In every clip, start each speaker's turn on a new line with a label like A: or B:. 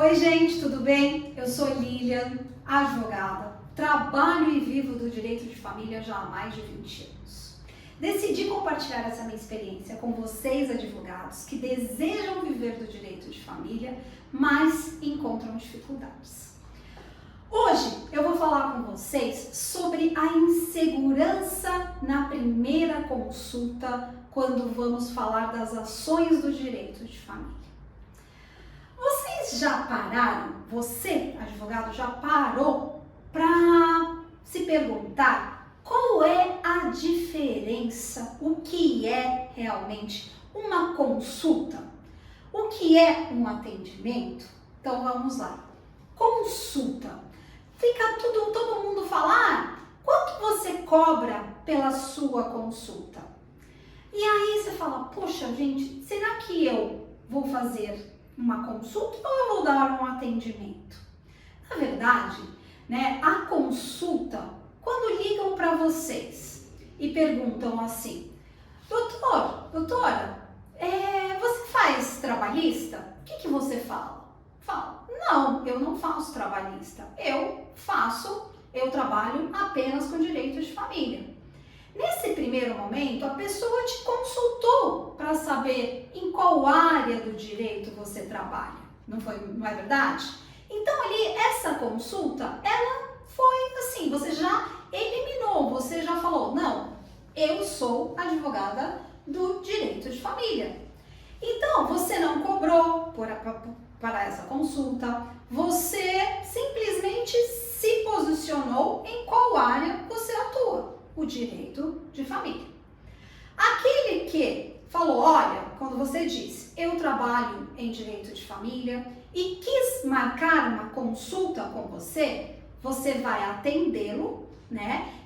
A: Oi gente, tudo bem? Eu sou Lilian, advogada, trabalho e vivo do direito de família já há mais de 20 anos. Decidi compartilhar essa minha experiência com vocês, advogados, que desejam viver do direito de família, mas encontram dificuldades. Hoje eu vou falar com vocês sobre a insegurança na primeira consulta quando vamos falar das ações do direito de família. Vocês já pararam, você, advogado, já parou para se perguntar qual é a diferença, o que é realmente uma consulta? O que é um atendimento? Então vamos lá. Consulta. Fica todo mundo falar, quanto você cobra pela sua consulta? E aí você fala, poxa gente, será que eu vou fazer uma consulta ou eu vou dar um atendimento? Na verdade, a consulta, quando ligam para vocês e perguntam assim, doutora, você faz trabalhista? O que você fala? Fala, não, eu não faço trabalhista, eu trabalho apenas com direito de família. Nesse primeiro momento, a pessoa te consultou para saber em qual área do direito você trabalha, não é verdade? Então ali, essa consulta, ela foi assim, você já eliminou, você já falou, não, eu sou advogada do direito de família. Então, você não cobrou para essa consulta, você simplesmente se posicionou em qual área você atua. O direito de família. Aquele que falou, olha, quando você disse, eu trabalho em direito de família e quis marcar uma consulta com você, você vai atendê-lo,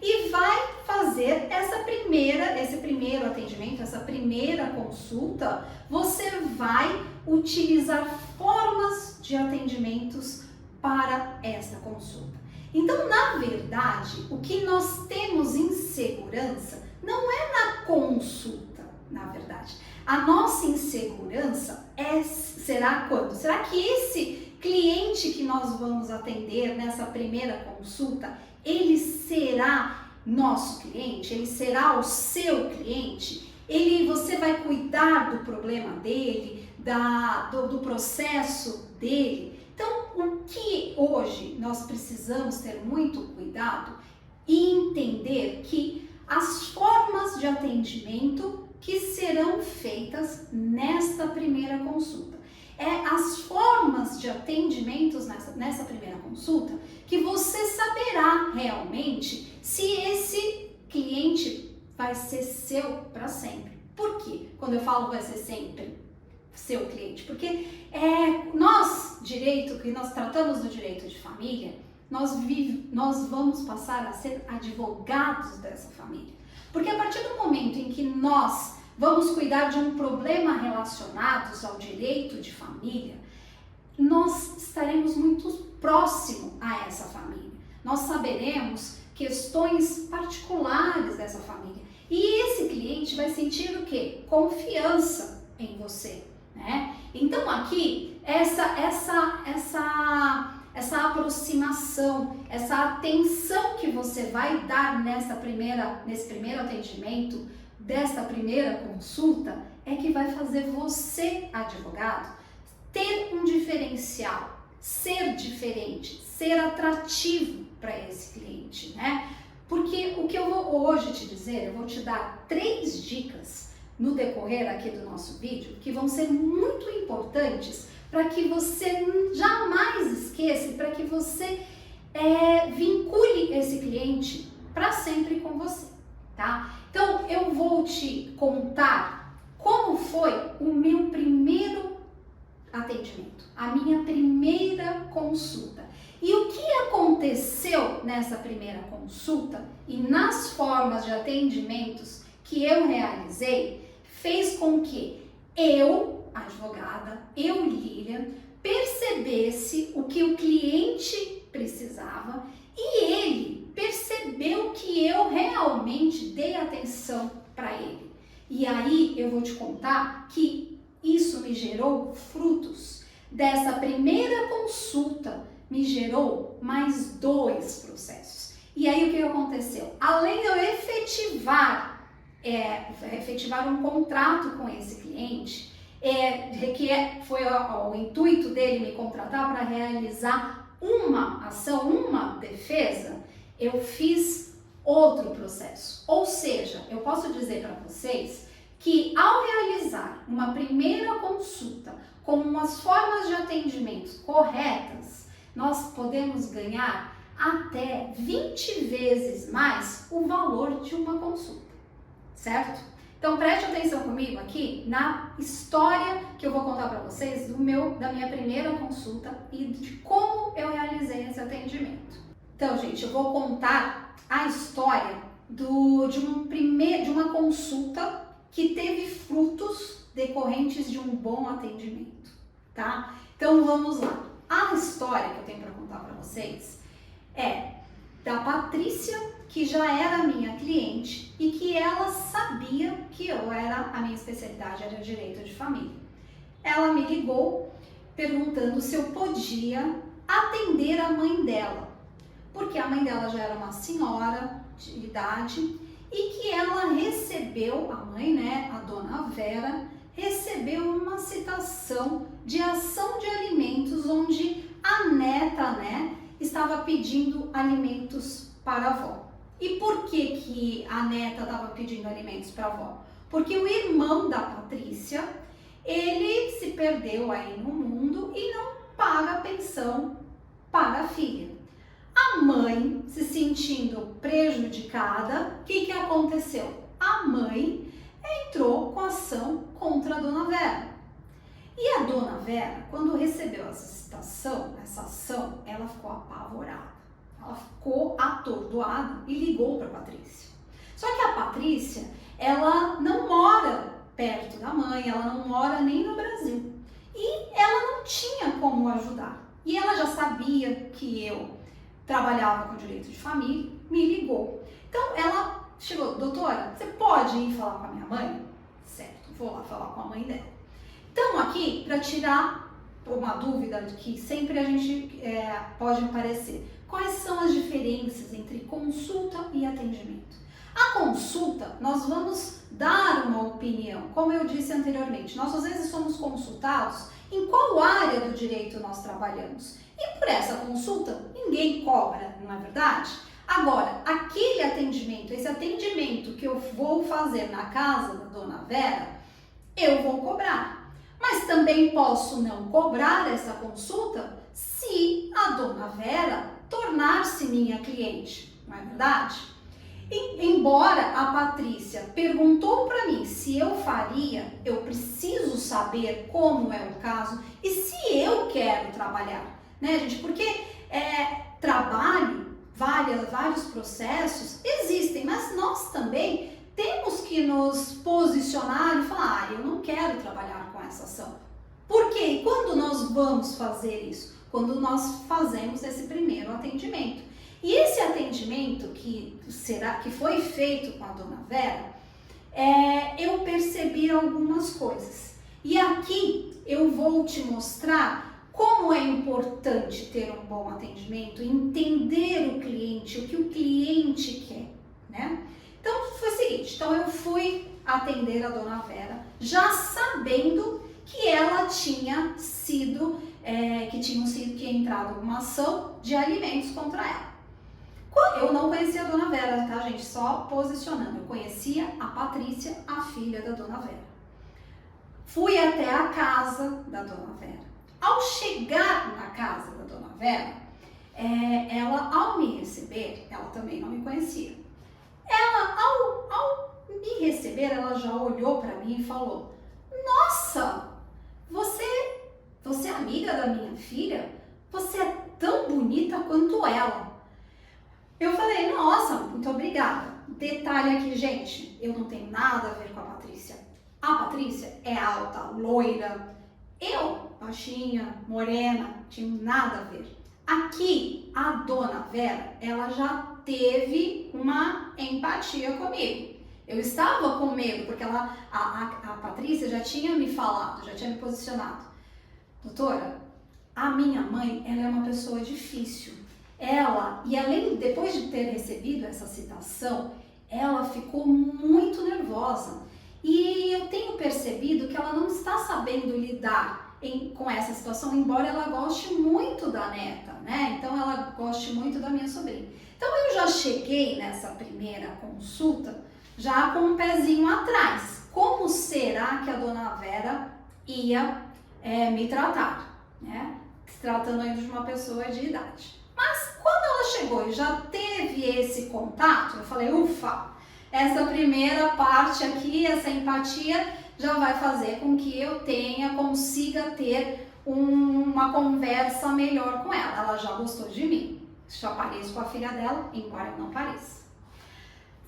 A: e vai fazer esse primeiro atendimento, essa primeira consulta, você vai utilizar formas de atendimentos para essa consulta. Então, na verdade, o que nós temos insegurança não é na consulta, na verdade. A nossa insegurança será quando? Será que esse cliente que nós vamos atender nessa primeira consulta, ele será nosso cliente? Ele será o seu cliente? Você vai cuidar do problema dele, do processo dele? Então, o que hoje nós precisamos ter muito cuidado e entender que as formas de atendimento que serão feitas nesta primeira consulta. As formas de atendimentos nessa primeira consulta que você saberá realmente se esse cliente vai ser seu para sempre. Por quê? Quando eu falo vai ser sempre seu cliente, porque nós tratamos do direito de família, nós vamos passar a ser advogados dessa família, porque a partir do momento em que nós vamos cuidar de um problema relacionado ao direito de família, nós estaremos muito próximo a essa família, nós saberemos questões particulares dessa família, e esse cliente vai sentir o quê? Confiança em você. Então aqui, essa aproximação, essa atenção que você vai dar nesse primeiro atendimento, desta primeira consulta, é que vai fazer você, advogado, ter um diferencial, ser diferente, ser atrativo para esse cliente, Porque o que eu vou hoje te dizer, eu vou te dar 3 dicas no decorrer aqui do nosso vídeo, que vão ser muito importantes para que você jamais esqueça, para que você vincule esse cliente para sempre com você, tá? Então, eu vou te contar como foi o meu primeiro atendimento, a minha primeira consulta. E o que aconteceu nessa primeira consulta e nas formas de atendimentos que eu realizei, fez com que eu, advogada, eu, Lilian, percebesse o que o cliente precisava e ele percebeu que eu realmente dei atenção para ele. E aí eu vou te contar que isso me gerou frutos. dessa primeira consulta me gerou mais 2 processos. E aí o que aconteceu? Além de eu efetivar um contrato com esse cliente, foi o intuito dele me contratar para realizar uma ação, uma defesa, eu fiz outro processo. Ou seja, eu posso dizer para vocês que ao realizar uma primeira consulta com umas formas de atendimento corretas, nós podemos ganhar até 20 vezes mais o valor de uma consulta, certo? Então preste atenção comigo aqui na história que eu vou contar para vocês da minha primeira consulta e de como eu realizei esse atendimento. Então, gente, eu vou contar a história de uma consulta que teve frutos decorrentes de um bom atendimento, tá? Então vamos lá. A história que eu tenho para contar para vocês é da Patrícia, que já era minha cliente e que ela sabia que a minha especialidade era direito de família. Ela me ligou perguntando se eu podia atender a mãe dela, porque a mãe dela já era uma senhora de idade e que ela recebeu, a mãe, né, a dona Vera, recebeu uma citação de ação de alimentos onde a neta, né, estava pedindo alimentos para a avó. E por que a neta estava pedindo alimentos para a avó? Porque o irmão da Patrícia, ele se perdeu aí no mundo e não paga pensão para a filha. A mãe, se sentindo prejudicada, o que aconteceu? A mãe entrou com ação contra a dona Vera. E a dona Vera, quando recebeu essa ação, ela ficou apavorada. Ela ficou atordoada e ligou para a Patrícia. Só que a Patrícia, ela não mora perto da mãe, ela não mora nem no Brasil. E ela não tinha como ajudar. E ela já sabia que eu trabalhava com direito de família, me ligou. Então ela chegou, doutora, você pode ir falar com a minha mãe? Certo, vou lá falar com a mãe dela. Então aqui, para tirar uma dúvida que sempre a gente pode aparecer, quais são as diferenças entre consulta e atendimento? A consulta, nós vamos dar uma opinião, como eu disse anteriormente, nós às vezes somos consultados em qual área do direito nós trabalhamos. E por essa consulta, ninguém cobra, não é verdade? Agora, aquele atendimento, esse atendimento que eu vou fazer na casa da dona Vera, eu vou cobrar. Mas também posso não cobrar essa consulta se a dona Vera tornar-se minha cliente, não é verdade? E, embora a Patrícia perguntou para mim se eu faria, eu preciso saber como é o caso e se eu quero trabalhar, né, gente? Porque trabalho, vários processos existem, mas nós também temos que nos posicionar e falar, eu não quero trabalhar com essa ação. Por quê? E quando nós vamos fazer isso? Quando nós fazemos esse primeiro atendimento. E esse atendimento que foi feito com a dona Vera, eu percebi algumas coisas. E aqui eu vou te mostrar como é importante ter um bom atendimento, entender o cliente, o que o cliente quer, né? Então foi o seguinte, eu fui atender a dona Vera já sabendo que ela tinha tinha entrado uma ação de alimentos contra ela. Eu não conhecia a dona Vera, tá, gente? Só posicionando. Eu conhecia a Patrícia, a filha da dona Vera. Fui até a casa da dona Vera. Ao chegar na casa da dona Vera, ela, ao me receber, ela também não me conhecia. Ela, ao me receber, ela já olhou para mim e falou: Nossa, você é amiga da minha filha? Você é tão bonita quanto ela. Eu falei: Nossa, muito obrigada. Detalhe aqui, gente, eu não tenho nada a ver com a Patrícia. A Patrícia é alta, loira. Eu, baixinha, morena, tinha nada a ver. Aqui, a dona Vera, ela já teve uma empatia comigo. Eu estava com medo, porque a Patrícia já tinha me falado, já tinha me posicionado. doutora, a minha mãe, ela é uma pessoa difícil. E além, depois de ter recebido essa citação, ela ficou muito nervosa. E eu tenho percebido que ela não está sabendo lidar com essa situação, embora ela goste muito da neta, né? Então ela goste muito da minha sobrinha. Então eu já cheguei nessa primeira consulta já com um pezinho atrás. Como será que a dona Vera ia me tratar, né? Se tratando ainda de uma pessoa de idade. Mas quando ela chegou e já teve esse contato, eu falei, ufa, essa primeira parte aqui, essa empatia, já vai fazer com que eu consiga ter uma conversa melhor com ela. Ela já gostou de mim. Já pareço com a filha dela, embora eu não pareça.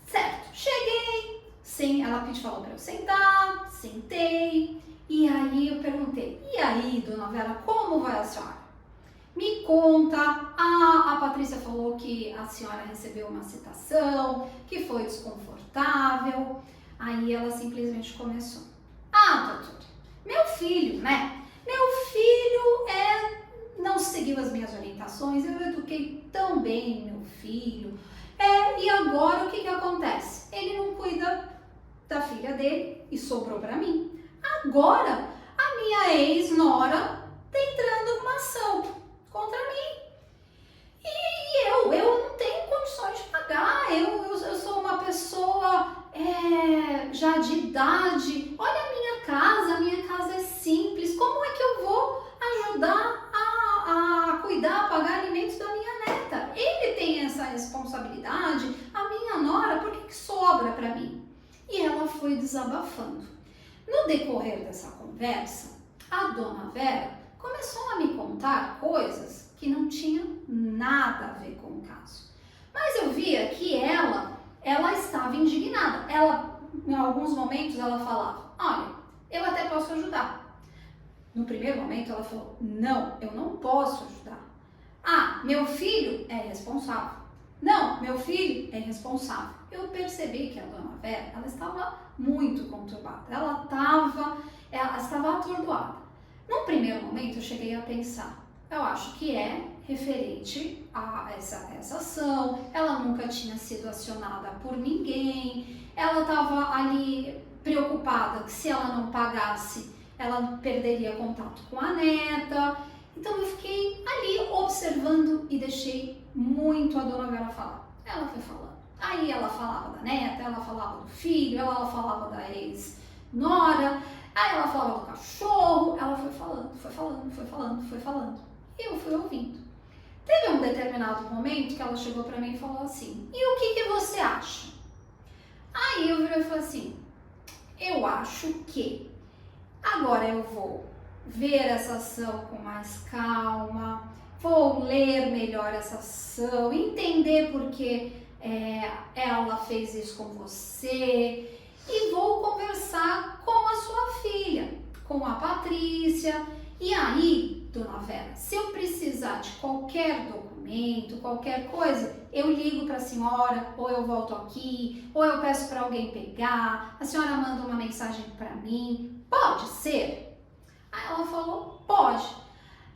A: Certo, cheguei, sim, ela falou para eu sentar, sentei, e aí eu perguntei, e aí, dona Vera, como vai a senhora? Me conta, a Patrícia falou que a senhora recebeu uma citação, que foi desconfortável. Aí ela simplesmente começou. Doutora, meu filho, né? Meu filho não seguiu as minhas orientações, eu eduquei tão bem meu filho. E agora o que acontece? Ele não cuida da filha dele e sobrou para mim. Agora a minha ex-nora tá entrando com uma ação contra mim. E eu não tenho condições de pagar, eu sou uma pessoa já de idade. Olha a minha casa é simples, como é que eu vou ajudar a cuidar, a pagar alimentos da minha neta? Ele tem essa responsabilidade, a minha nora, por que sobra para mim? E ela foi desabafando. No decorrer dessa conversa, a dona Vera começou a me contar coisas que não tinham nada a ver com o caso. Mas eu via que ela estava indignada. Em alguns momentos, ela falava, olha, eu até posso ajudar. No primeiro momento, ela falou, não, eu não posso ajudar. Meu filho é responsável. Não, meu filho é responsável. Eu percebi que a dona Vera, ela estava muito conturbada. Ela estava atordoada. No primeiro momento, eu cheguei a pensar, eu acho que é referente a essa ação, ela nunca tinha sido acionada por ninguém, ela estava ali preocupada que se ela não pagasse, ela perderia contato com a neta. Então eu fiquei ali observando e deixei muito a dona Vera falar. Ela foi falando. Aí ela falava da neta, ela falava do filho, ela falava da ex-nora, aí ela falava do cachorro, ela foi falando. E eu fui ouvindo. Teve um determinado momento que ela chegou pra mim e falou assim, e o que você acha? Aí eu virei e falei assim, eu acho que agora eu vou ver essa ação com mais calma, vou ler melhor essa ação, entender por que ela fez isso com você e vou conversar com a sua filha, com a Patrícia. E aí, dona Vera, se eu precisar de qualquer documento, qualquer coisa, eu ligo para a senhora, ou eu volto aqui, ou eu peço para alguém pegar, a senhora manda uma mensagem para mim, pode ser? Aí ela falou, pode.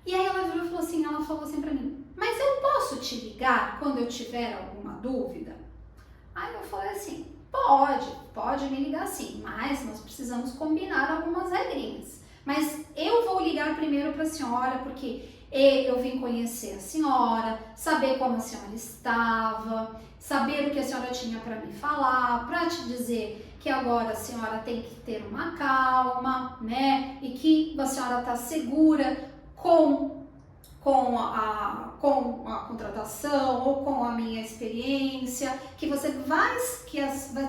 A: E aí ela virou e falou assim para mim, mas eu posso te ligar quando eu tiver alguma dúvida? Aí eu falei assim, pode me ligar sim, mas nós precisamos combinar algumas regrinhas. Mas eu vou ligar primeiro para a senhora, porque eu vim conhecer a senhora, saber como a senhora estava, saber o que a senhora tinha para me falar, para te dizer que agora a senhora tem que ter uma calma, né? E que a senhora está segura com a contratação ou com a minha experiência, que você vai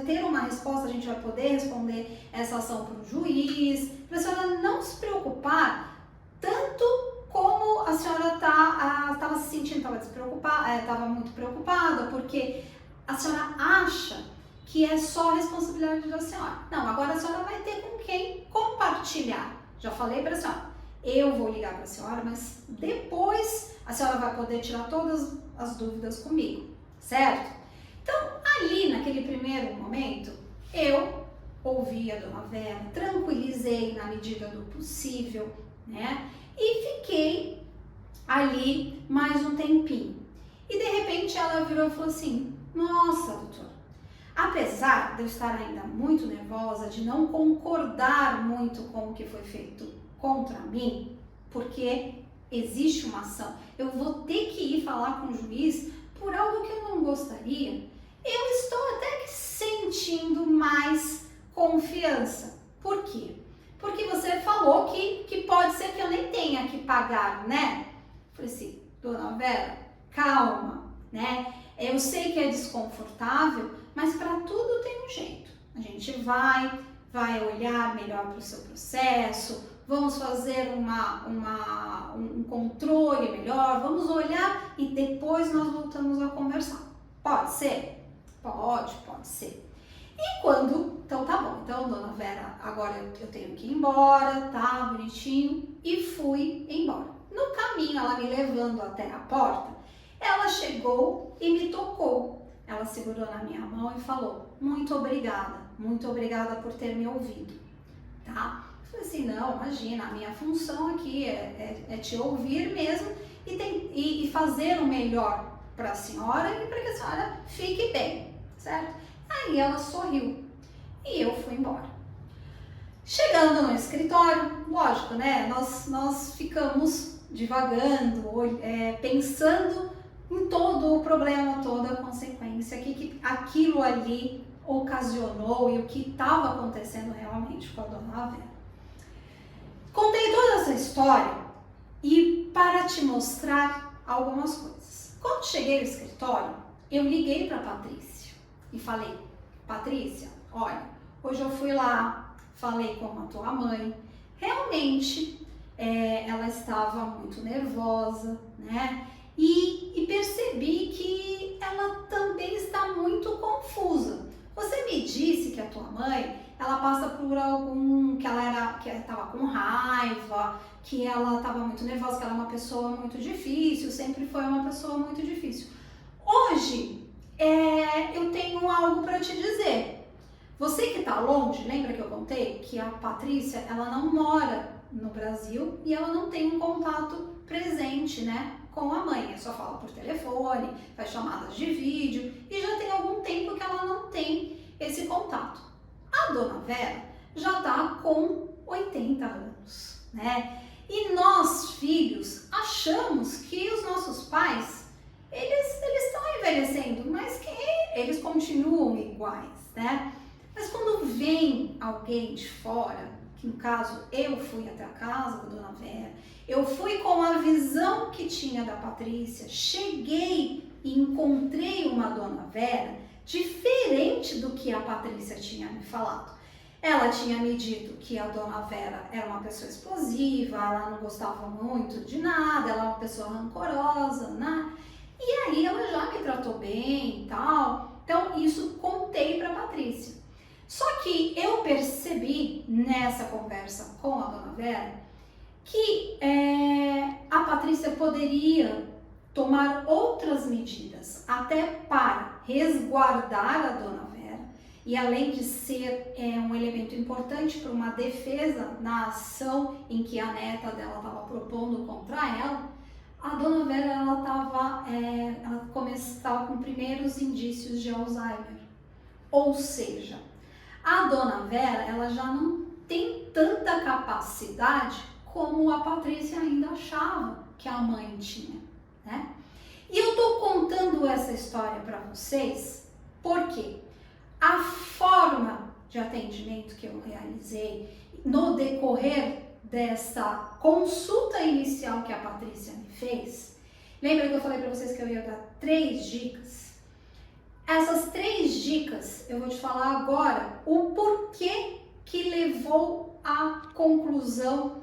A: ter uma resposta, a gente vai poder responder essa ação para o juiz, para a senhora não se preocupar tanto como a senhora estava se sentindo, estava muito preocupada, porque a senhora acha que é só responsabilidade da senhora. Não, agora a senhora vai ter com quem compartilhar. Já falei para a senhora. Eu vou ligar para a senhora, mas depois a senhora vai poder tirar todas as dúvidas comigo, certo? Então, ali naquele primeiro momento, eu ouvi a dona Vera, tranquilizei na medida do possível, né? E fiquei ali mais um tempinho. E de repente ela virou e falou assim: nossa, doutora, apesar de eu estar ainda muito nervosa, de não concordar muito com o que foi feito contra mim, porque existe uma ação, eu vou ter que ir falar com o juiz por algo que eu não gostaria, eu estou até que sentindo mais confiança. Por quê? Porque você falou que pode ser que eu nem tenha que pagar, né? Falei assim, dona Vera, calma, né? Eu sei que é desconfortável, mas para tudo tem um jeito. A gente vai olhar melhor para o seu processo, vamos fazer um controle melhor, vamos olhar e depois nós voltamos a conversar. Pode ser? Pode ser. E quando, então tá bom, então dona Vera, agora eu tenho que ir embora, tá bonitinho, e fui embora. No caminho, ela me levando até a porta, ela chegou e me tocou. Ela segurou na minha mão e falou: muito obrigada por ter me ouvido, tá? Eu falei assim: não, imagina, a minha função aqui é te ouvir mesmo e fazer o melhor para a senhora e para que a senhora fique bem, certo? Aí ela sorriu e eu fui embora. Chegando no escritório, lógico, né? Nós ficamos divagando, pensando em todo o problema, toda a consequência que aquilo ali ocasionou e o que estava acontecendo realmente com a dona Vera. Contei toda essa história e para te mostrar algumas coisas. Quando cheguei no escritório, eu liguei para a Patrícia e falei: Patrícia, olha, hoje eu fui lá, falei com a tua mãe, realmente ela estava muito nervosa, né? E percebi que ela também está muito confusa. Você me disse que a tua mãe, ela passa por que ela estava com raiva, que ela estava muito nervosa, que ela é uma pessoa muito difícil, sempre foi uma pessoa muito difícil. Hoje, eu tenho algo para te dizer. Você que está longe, lembra que eu contei que a Patrícia, ela não mora no Brasil e ela não tem um contato presente, né, com a mãe. Só fala por telefone, faz chamadas de vídeo e já tem algum tempo que ela não tem esse contato. A dona Vera já está com 80 anos, né? E nós, filhos, achamos que os nossos pais, eles estão envelhecendo, mas que eles continuam iguais, né? Mas quando vem alguém de fora, que no caso eu fui até a casa da dona Vera, eu fui com a visão que tinha da Patrícia, cheguei e encontrei uma dona Vera diferente do que a Patrícia tinha me falado. Ela tinha me dito que a dona Vera era uma pessoa explosiva, ela não gostava muito de nada, ela era uma pessoa rancorosa, né? E aí ela já me tratou bem e tal. Então isso contei para a Patrícia. Só que eu percebi nessa conversa com a dona Vera que a Patrícia poderia tomar outras medidas até para resguardar a dona Vera, e além de ser um elemento importante para uma defesa na ação em que a neta dela estava propondo contra ela, a dona Vera ela começava com primeiros indícios de Alzheimer. Ou seja, a dona Vera ela já não tem tanta capacidade como a Patrícia ainda achava que a mãe tinha, né? E eu tô contando essa história para vocês porque a forma de atendimento que eu realizei no decorrer dessa consulta inicial que a Patrícia me fez, lembra que eu falei para vocês que eu ia dar 3 dicas? Essas 3 dicas eu vou te falar agora o porquê que levou à conclusão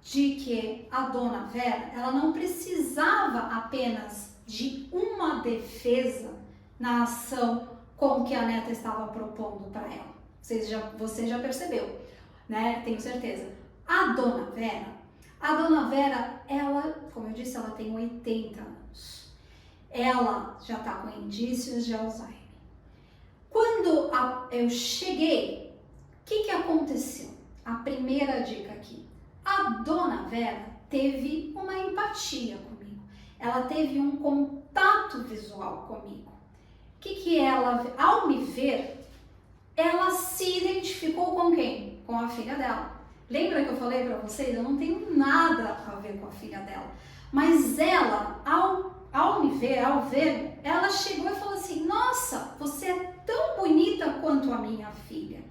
A: de que a dona Vera ela não precisava apenas de uma defesa na ação com que a neta estava propondo para ela. Você já percebeu, né? Tenho certeza. A dona Vera, ela, como eu disse, ela tem 80 anos. Ela já está com indícios de Alzheimer. Quando eu cheguei, o que aconteceu? A primeira dica aqui. A dona Vera teve uma empatia comigo, ela teve um contato visual comigo. O que ela, ao me ver, ela se identificou com quem? Com a filha dela. Lembra que eu falei para vocês? Eu não tenho nada a ver com a filha dela. Mas ela, ao me ver, ao ver, ela chegou e falou assim: nossa, você é tão bonita quanto a minha filha.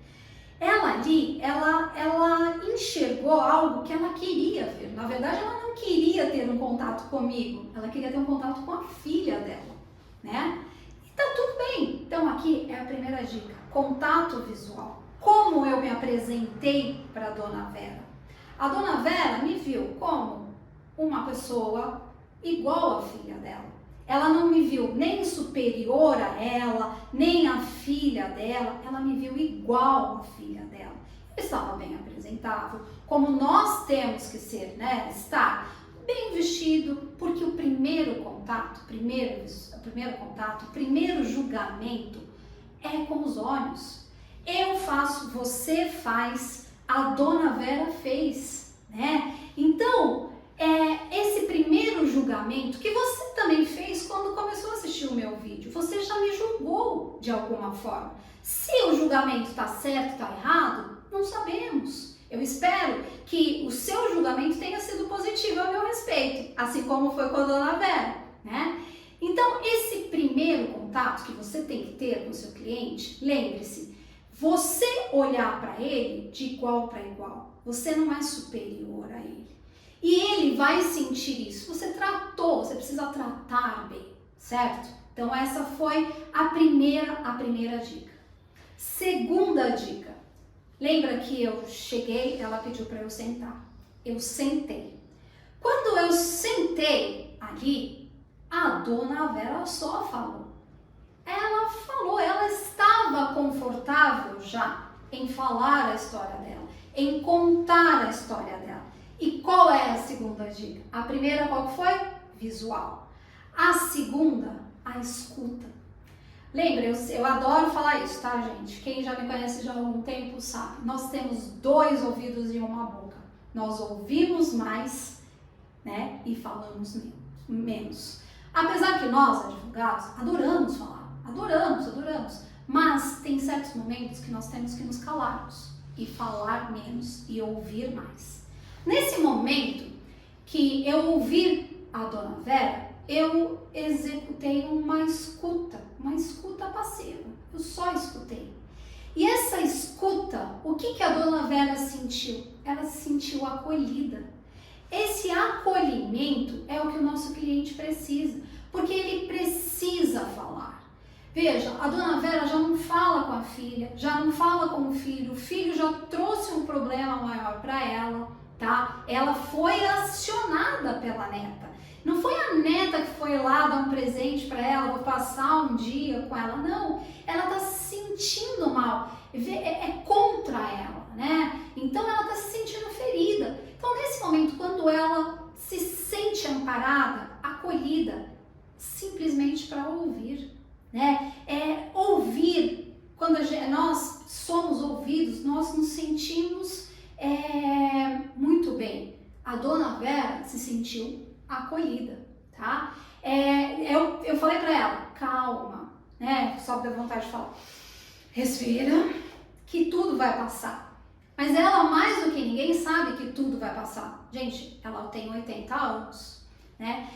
A: Ela ali, ela enxergou algo que ela queria ver. Na verdade, ela não queria ter um contato comigo, ela queria ter um contato com a filha dela, né? E tá tudo bem. Então aqui é a primeira dica, contato visual. Como eu me apresentei para a dona Vera? A dona Vera me viu como uma pessoa igual à filha dela. Ela não me viu nem superior a ela, nem a filha dela, ela me viu igual à filha dela. Eu estava bem apresentável, como nós temos que ser, né? Estar bem vestido, porque o primeiro contato, o primeiro julgamento é com os olhos. Eu faço, você faz, a dona Vera fez, né? Então, esse primeiro julgamento que você também fez quando começou a assistir o meu vídeo, você já me julgou de alguma forma. Se o julgamento está certo, está errado, não sabemos. Eu espero que o seu julgamento tenha sido positivo ao meu respeito, assim como foi com a dona Vera, né? Então, esse primeiro contato que você tem que ter com o seu cliente, lembre-se, você olhar para ele de igual para igual. Você não é superior a ele. E ele vai sentir isso. Você tratou, você precisa tratar bem, certo? Então essa foi a primeira dica. Segunda dica. Lembra que eu cheguei, ela pediu para eu sentar. Eu sentei. Quando eu sentei ali, a dona Vera só falou. Ela falou, ela estava confortável já em falar a história dela, em contar a história dela. E qual é a segunda dica? A primeira qual foi? Visual. A segunda, a escuta. Lembra, eu adoro falar isso, tá, gente? Quem já me conhece já há algum tempo sabe. Nós temos 2 ouvidos e uma boca. Nós ouvimos mais, né, e falamos menos. Apesar que nós, advogados, adoramos falar. Adoramos. Mas tem certos momentos que nós temos que nos calarmos e falar menos e ouvir mais. Nesse momento que eu ouvi a dona Vera, eu executei uma escuta passiva. Eu só escutei. E essa escuta, o que a dona Vera sentiu? Ela se sentiu acolhida. Esse acolhimento é o que o nosso cliente precisa, porque ele precisa falar. Veja, a dona Vera já não fala com a filha, já não fala com o filho já trouxe um problema maior para ela, tá? Ela foi acionada pela neta. Não foi a neta que foi lá dar um presente para ela, vou passar um dia com ela, não. Ela tá se sentindo mal, é contra ela, né? Então ela tá se sentindo ferida. Então nesse momento, quando ela se sente amparada, acolhida, simplesmente para ouvir, né? Ouvir, quando nós somos ouvidos, nós nos sentimos muito bem. A dona Vera se sentiu acolhida, tá? Eu falei para ela, calma, né? Só deu vontade de falar, respira, que tudo vai passar. Mas ela, mais do que ninguém, sabe que tudo vai passar. Gente, ela tem 80 anos, né?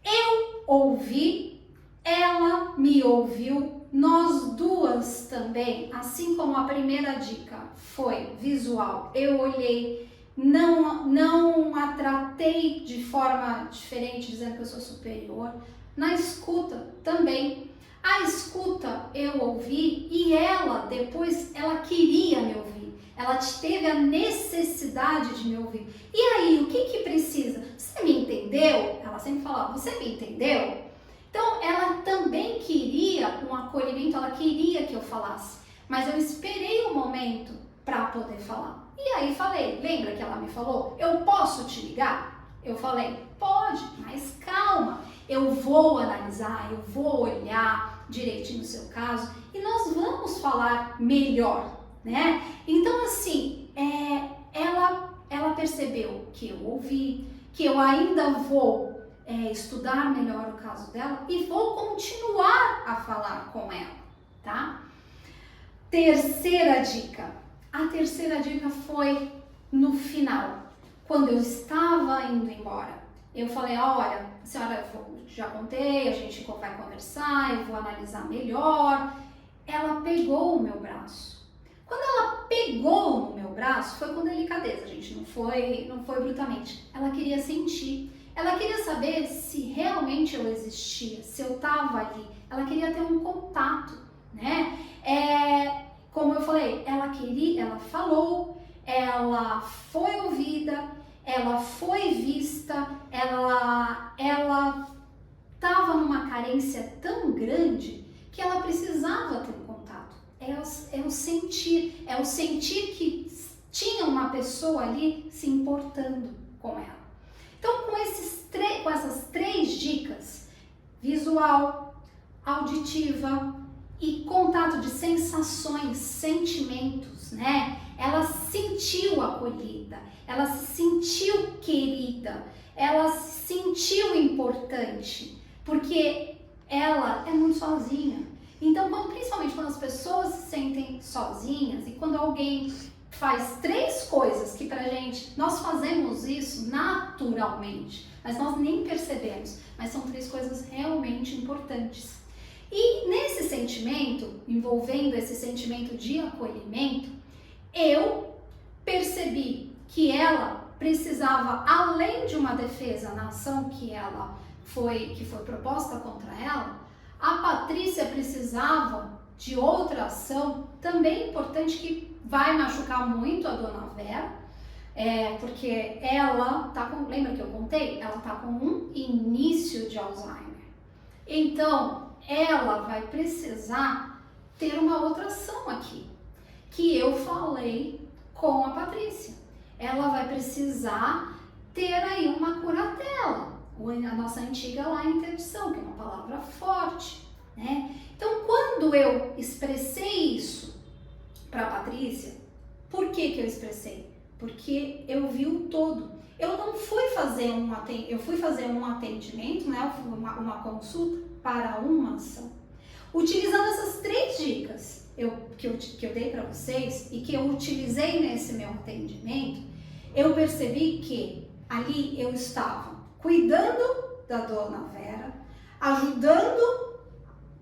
A: Eu ouvi, ela me ouviu, nós duas também, assim como a primeira dica foi visual, eu olhei, não a tratei de forma diferente, dizendo que eu sou superior. Na escuta também. A escuta eu ouvi e ela depois, ela queria me ouvir. Ela teve a necessidade de me ouvir. E aí, o que precisa? Você me entendeu? Ela sempre falava, você me entendeu? Então, ela também queria um acolhimento, ela queria que eu falasse. Mas eu esperei um momento para poder falar. E aí falei, lembra que ela me falou, eu posso te ligar? Eu falei, pode, mas calma, eu vou analisar, eu vou olhar direitinho no seu caso e nós vamos falar melhor, né? Então assim, ela ela percebeu que eu ouvi, que eu ainda vou estudar melhor o caso dela e vou continuar a falar com ela, tá? Terceira dica. A terceira dica foi no final, quando eu estava indo embora. Eu falei, olha, senhora, já contei, a gente vai conversar, eu vou analisar melhor. Ela pegou o meu braço. Quando ela pegou no meu braço, foi com delicadeza, gente, não foi brutalmente. Ela queria sentir. Ela queria saber se realmente eu existia, se eu estava ali. Ela queria ter um contato, né? Como eu falei, ela falou, ela foi ouvida, ela foi vista, ela estava numa carência tão grande que ela precisava ter um contato. É o sentir que tinha uma pessoa ali se importando com ela. Então, com essas 3 dicas, visual, auditiva e contato de sensações, sentimentos, né? Ela se sentiu acolhida, ela se sentiu querida, ela se sentiu importante, porque ela é muito sozinha. Então, principalmente quando as pessoas se sentem sozinhas e quando alguém faz 3 coisas que pra gente, nós fazemos isso naturalmente, mas nós nem percebemos, mas são 3 coisas realmente importantes. E nesse sentimento, envolvendo esse sentimento de acolhimento, eu percebi que ela precisava, além de uma defesa na ação que foi proposta contra ela, a Patrícia precisava de outra ação também importante que vai machucar muito a Dona Vera, porque ela tá com, lembra que eu contei? Ela tá com um início de Alzheimer. Então, ela vai precisar ter uma outra ação aqui, que eu falei com a Patrícia. Ela vai precisar ter aí uma curatela, a nossa antiga lá interdição, que é uma palavra forte, né? Então, quando eu expressei isso para a Patrícia, por que eu expressei? Porque eu vi o todo. Eu não fui fazer eu fui fazer um atendimento, né? Uma consulta para uma ação. Utilizando essas 3 dicas que eu dei para vocês e que eu utilizei nesse meu atendimento, eu percebi que ali eu estava cuidando da Dona Vera, ajudando,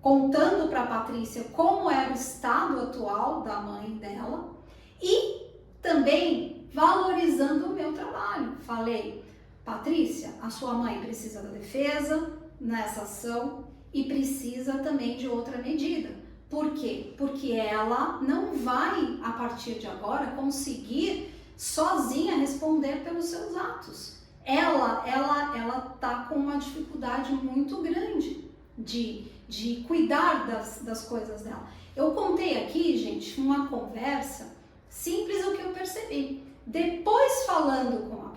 A: contando para a Patrícia como era o estado atual da mãe dela e também valorizando o meu trabalho. Falei, Patrícia, a sua mãe precisa da defesa nessa ação e precisa também de outra medida. Por quê? Porque ela não vai, a partir de agora, conseguir sozinha responder pelos seus atos. Ela tá com uma dificuldade muito grande de cuidar das coisas dela. Eu contei aqui, gente, uma conversa simples o que eu percebi. Depois, falando com a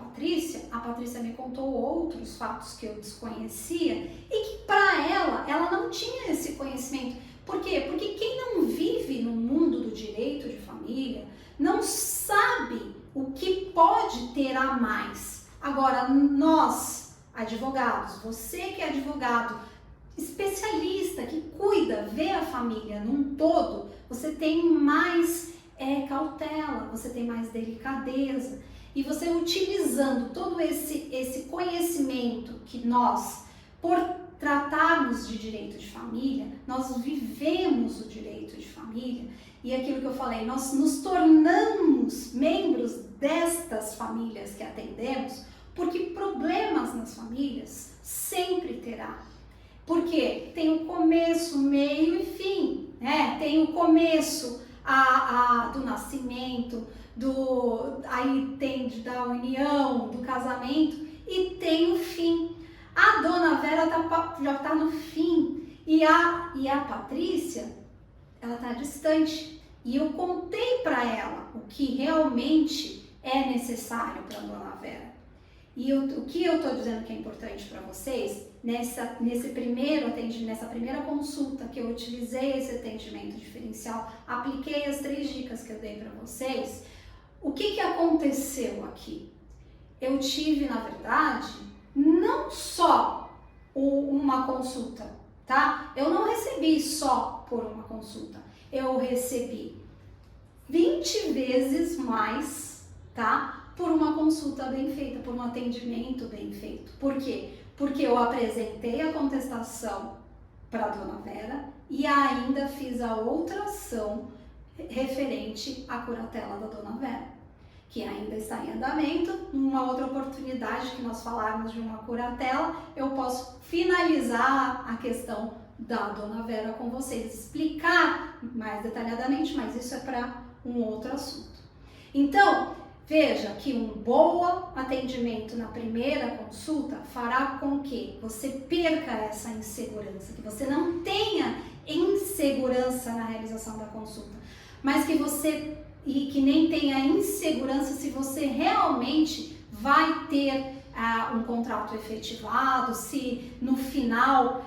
A: Patrícia me contou outros fatos que eu desconhecia e que para ela não tinha esse conhecimento. Por quê? Porque quem não vive no mundo do direito de família não sabe o que pode ter a mais. Agora, nós, advogados, você que é advogado, especialista, que cuida, vê a família num todo, você tem mais cautela, você tem mais delicadeza. E você utilizando todo esse conhecimento que nós, por tratarmos de direito de família, nós vivemos o direito de família e aquilo que eu falei, nós nos tornamos membros destas famílias que atendemos, porque problemas nas famílias sempre terá. Porque tem o começo, meio e fim, né? Tem o começo do nascimento, aí tem da união, do casamento e tem o fim. A Dona Vera já está no fim e a Patrícia, ela está distante. E eu contei para ela o que realmente é necessário para a Dona Vera. E o que eu estou dizendo que é importante para vocês, nesse primeiro atendimento, nessa primeira consulta que eu utilizei esse atendimento diferencial, apliquei as 3 dicas que eu dei para vocês, o que aconteceu aqui? Eu tive, na verdade, não só uma consulta, tá? Eu não recebi só por uma consulta, eu recebi 20 vezes mais, tá? Por uma consulta bem feita, por um atendimento bem feito. Por quê? Porque eu apresentei a contestação para a dona Vera e ainda fiz a outra ação referente à curatela da dona Vera, que ainda está em andamento. Numa outra oportunidade que nós falarmos de uma curatela, eu posso finalizar a questão da dona Vera com vocês, explicar mais detalhadamente, mas isso é para um outro assunto. Então, veja que um bom atendimento na primeira consulta fará com que você perca essa insegurança, que você não tenha insegurança na realização da consulta, mas que você que nem tenha insegurança se você realmente vai ter um contrato efetivado, se no final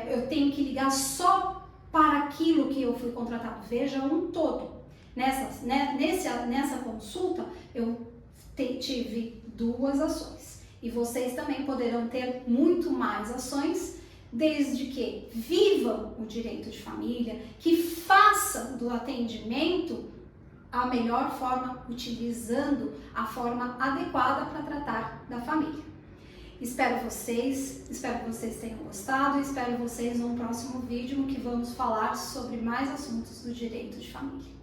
A: eu tenho que ligar só para aquilo que eu fui contratado. Veja um todo. Nessa consulta eu tive 2 ações e vocês também poderão ter muito mais ações, desde que vivam o direito de família, que façam do atendimento a melhor forma, utilizando a forma adequada para tratar da família. Espero que vocês tenham gostado, espero vocês num próximo vídeo, no que vamos falar sobre mais assuntos do direito de família.